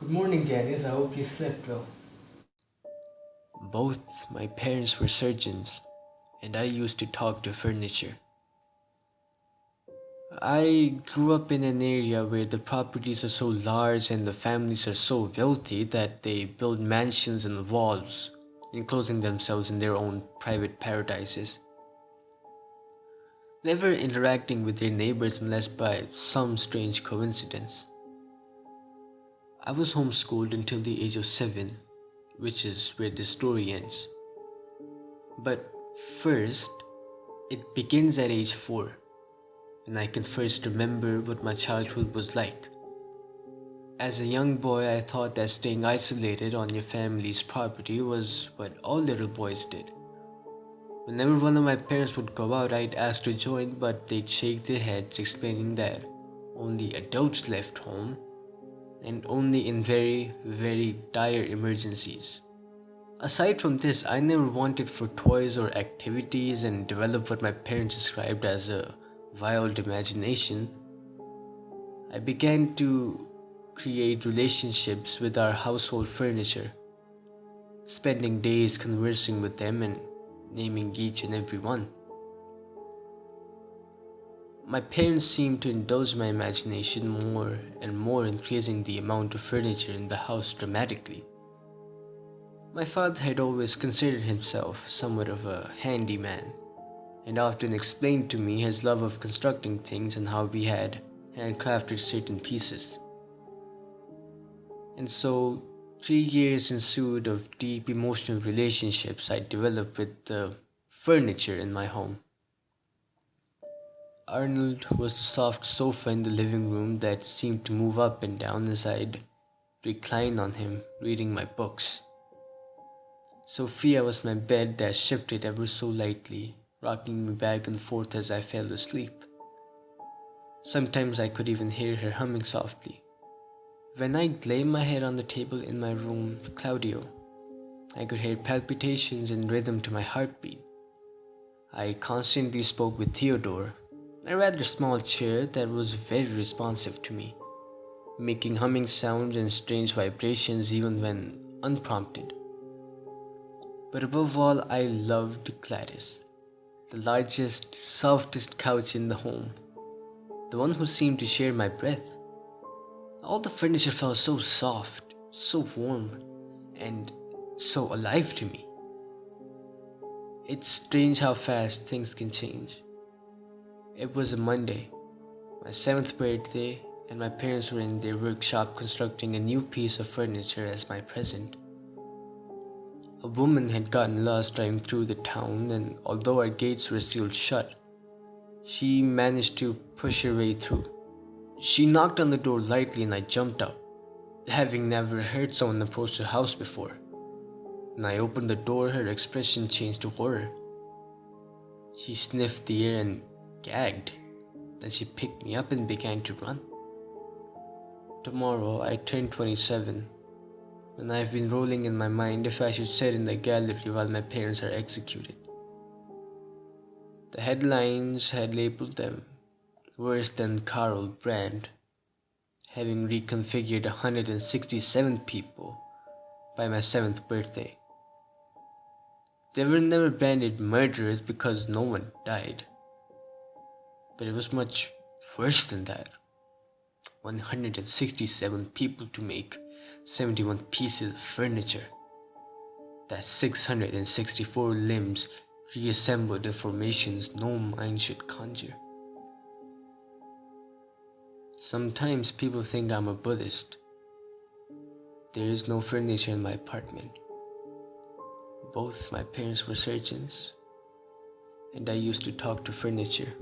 Good morning, Janice. I hope you slept well. Both my parents were surgeons, and I used to talk to furniture. I grew up in an area where the properties are so large and the families are so wealthy that they build mansions and walls, enclosing themselves in their own private paradises, never interacting with their neighbors unless by some strange coincidence. I was homeschooled until the age of 7, which is where the story ends. But first, it begins at age 4, when I can first remember what my childhood was like. As a young boy, I thought that staying isolated on your family's property was what all little boys did. Whenever one of my parents would go out, I'd ask to join, but they'd shake their heads, explaining that only adults left home and only in very, very dire emergencies. Aside from this, I never wanted for toys or activities and developed what my parents described as a wild imagination. I began to create relationships with our household furniture, spending days conversing with them and naming each and every one. My parents seemed to indulge my imagination more and more, increasing the amount of furniture in the house dramatically. My father had always considered himself somewhat of a handyman, and often explained to me his love of constructing things and how we had handcrafted certain pieces. And so, 3 years ensued of deep emotional relationships I developed with the furniture in my home. Arnold was the soft sofa in the living room that seemed to move up and down as I'd recline on him, reading my books. Sophia was my bed that shifted ever so lightly, rocking me back and forth as I fell asleep. Sometimes I could even hear her humming softly. When I'd lay my head on the table in my room, Claudio, I could hear palpitations and rhythm to my heartbeat. I constantly spoke with Theodore, a rather small chair that was very responsive to me, making humming sounds and strange vibrations even when unprompted. But above all, I loved Gladys, the largest, softest couch in the home, the one who seemed to share my breath. All the furniture felt so soft, so warm, and so alive to me. It's strange how fast things can change. It was a Monday, my seventh birthday, and my parents were in their workshop constructing a new piece of furniture as my present. A woman had gotten lost driving through the town, and although our gates were still shut, she managed to push her way through. She knocked on the door lightly, and I jumped up, having never heard someone approach the house before. When I opened the door, her expression changed to horror. She sniffed the air and gagged. Then she picked me up and began to run. Tomorrow I turn 27, and I've been rolling in my mind if I should sit in the gallery while my parents are executed. The headlines had labeled them worse than Carol Brand, having reconfigured 167 people by my 7th birthday. They were never branded murderers because no one died, but it was much worse than that. 167 people to make 71 pieces of furniture. That's 664 limbs reassembled in formations no mind should conjure. Sometimes people think I'm a Buddhist. There is no furniture in my apartment. Both my parents were surgeons, and I used to talk to furniture.